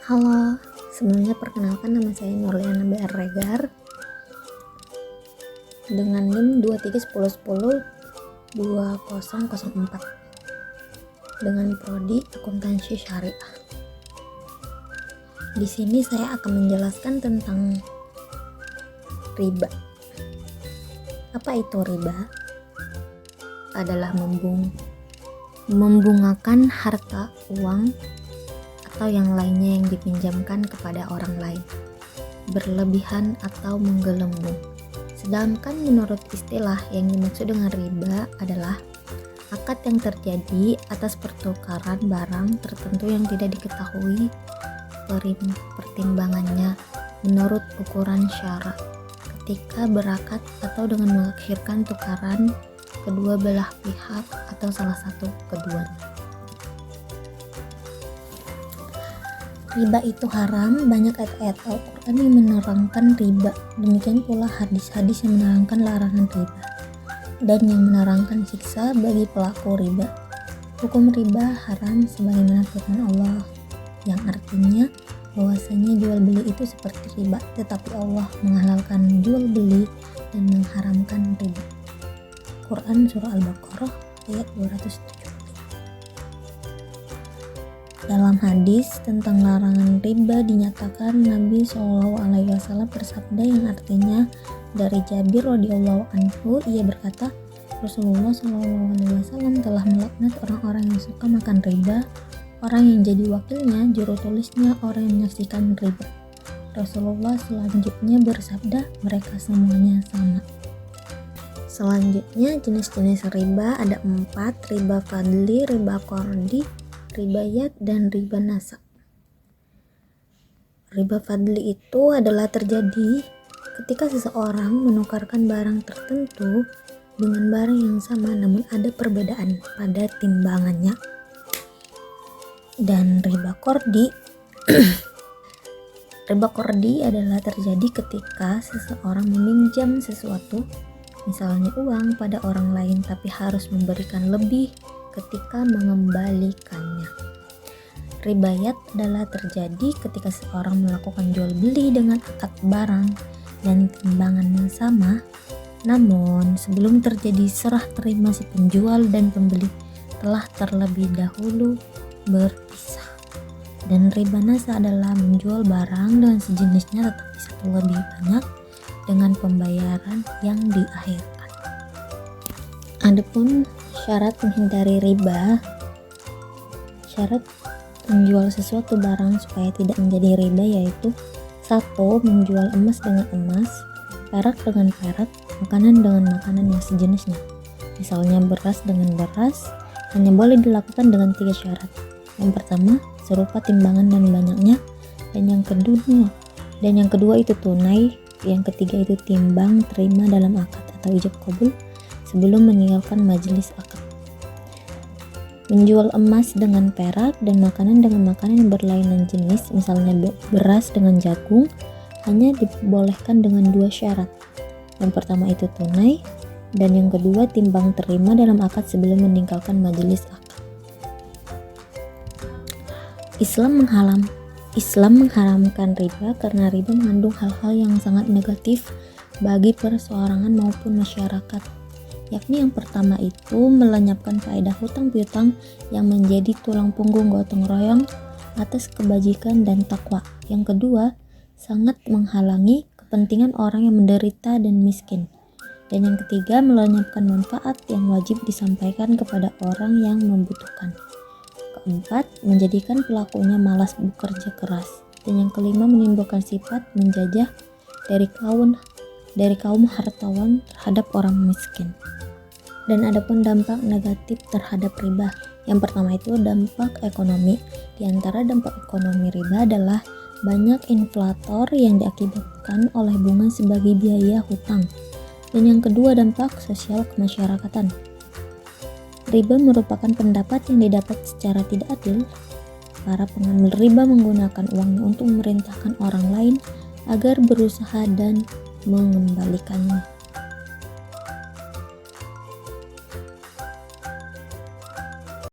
Halo, sebelumnya perkenalkan nama saya Nurliana BR Regar dengan NIM 2310102004 dengan prodi akuntansi syariah. Di sini saya akan menjelaskan tentang riba. Apa itu riba? Adalah membungakan harta, uang, atau yang lainnya yang dipinjamkan kepada orang lain, berlebihan atau menggelembung. Sedangkan menurut istilah yang dimaksud dengan riba adalah akad yang terjadi atas pertukaran barang tertentu yang tidak diketahui pertimbangannya menurut ukuran syara ketika berakad atau dengan mengakhirkan tukaran kedua belah pihak atau salah satu keduanya. Riba itu haram, banyak ayat-ayat Al-Quran yang menerangkan riba, demikian pula hadis-hadis yang menerangkan larangan riba dan yang menerangkan siksa bagi pelaku riba. Hukum riba haram sebagaimana firman Allah yang artinya bahwasanya jual beli itu seperti riba, tetapi Allah menghalalkan jual beli dan mengharamkan riba. Quran Surah Al-Baqarah ayat 207. Dalam hadis tentang larangan riba dinyatakan Nabi SAW bersabda yang artinya dari Jabir radhiyallahu anhu, ia berkata, Rasulullah SAW telah melaknat orang-orang yang suka makan riba, orang yang jadi wakilnya, juru tulisnya, orang yang menyaksikan riba. Rasulullah selanjutnya bersabda, mereka semuanya sama. Selanjutnya jenis-jenis riba ada 4, riba fadli, riba qardi, riba yad, dan riba nasa. Riba fadli itu adalah terjadi ketika seseorang menukarkan barang tertentu dengan barang yang sama namun ada perbedaan pada timbangannya. Dan riba qardi riba qardi adalah terjadi ketika seseorang meminjam sesuatu, misalnya uang, pada orang lain tapi harus memberikan lebih ketika mengembalikannya. Riba yad adalah terjadi ketika seorang melakukan jual beli dengan akad barang dan timbangan yang sama, namun sebelum terjadi serah terima si penjual dan pembeli telah terlebih dahulu berpisah. Dan riba nasa adalah menjual barang dengan sejenisnya tetapi satu lebih banyak dengan pembayaran yang diakhirkan. Adapun syarat menghindari riba, syarat menjual sesuatu barang supaya tidak menjadi riba yaitu 1. Menjual emas dengan emas, perak dengan perak, makanan dengan makanan yang sejenisnya. Misalnya beras dengan beras, hanya boleh dilakukan dengan 3 syarat. Yang pertama, serupa timbangan dan banyaknya, dan yang kedua itu tunai, yang ketiga itu timbang terima dalam akad atau ijab qabul sebelum meninggalkan majelis akad. Menjual emas dengan perak dan makanan dengan makanan yang berlainan jenis, misalnya beras dengan jagung, hanya dibolehkan dengan 2 syarat. Yang pertama itu tunai, dan yang kedua timbang terima dalam akad sebelum meninggalkan majelis akad. Islam mengharamkan riba karena riba mengandung hal-hal yang sangat negatif bagi perseorangan maupun masyarakat, yakni yang pertama itu melenyapkan faedah hutang piutang yang menjadi tulang punggung gotong royong atas kebajikan dan takwa. Yang kedua, sangat menghalangi kepentingan orang yang menderita dan miskin. Dan yang ketiga, melenyapkan manfaat yang wajib disampaikan kepada orang yang membutuhkan. Keempat, menjadikan pelakunya malas bekerja keras. Dan yang kelima, menimbulkan sifat menjajah dari kaum hartawan terhadap orang miskin. Dan adapun dampak negatif terhadap riba, yang pertama itu dampak ekonomi. Di antara dampak ekonomi riba adalah banyak inflator yang diakibatkan oleh bunga sebagai biaya hutang. Dan yang kedua, dampak sosial kemasyarakatan. Riba merupakan pendapat yang didapat secara tidak adil. Para pengambil riba menggunakan uangnya untuk memerintahkan orang lain agar berusaha dan mengembalikannya.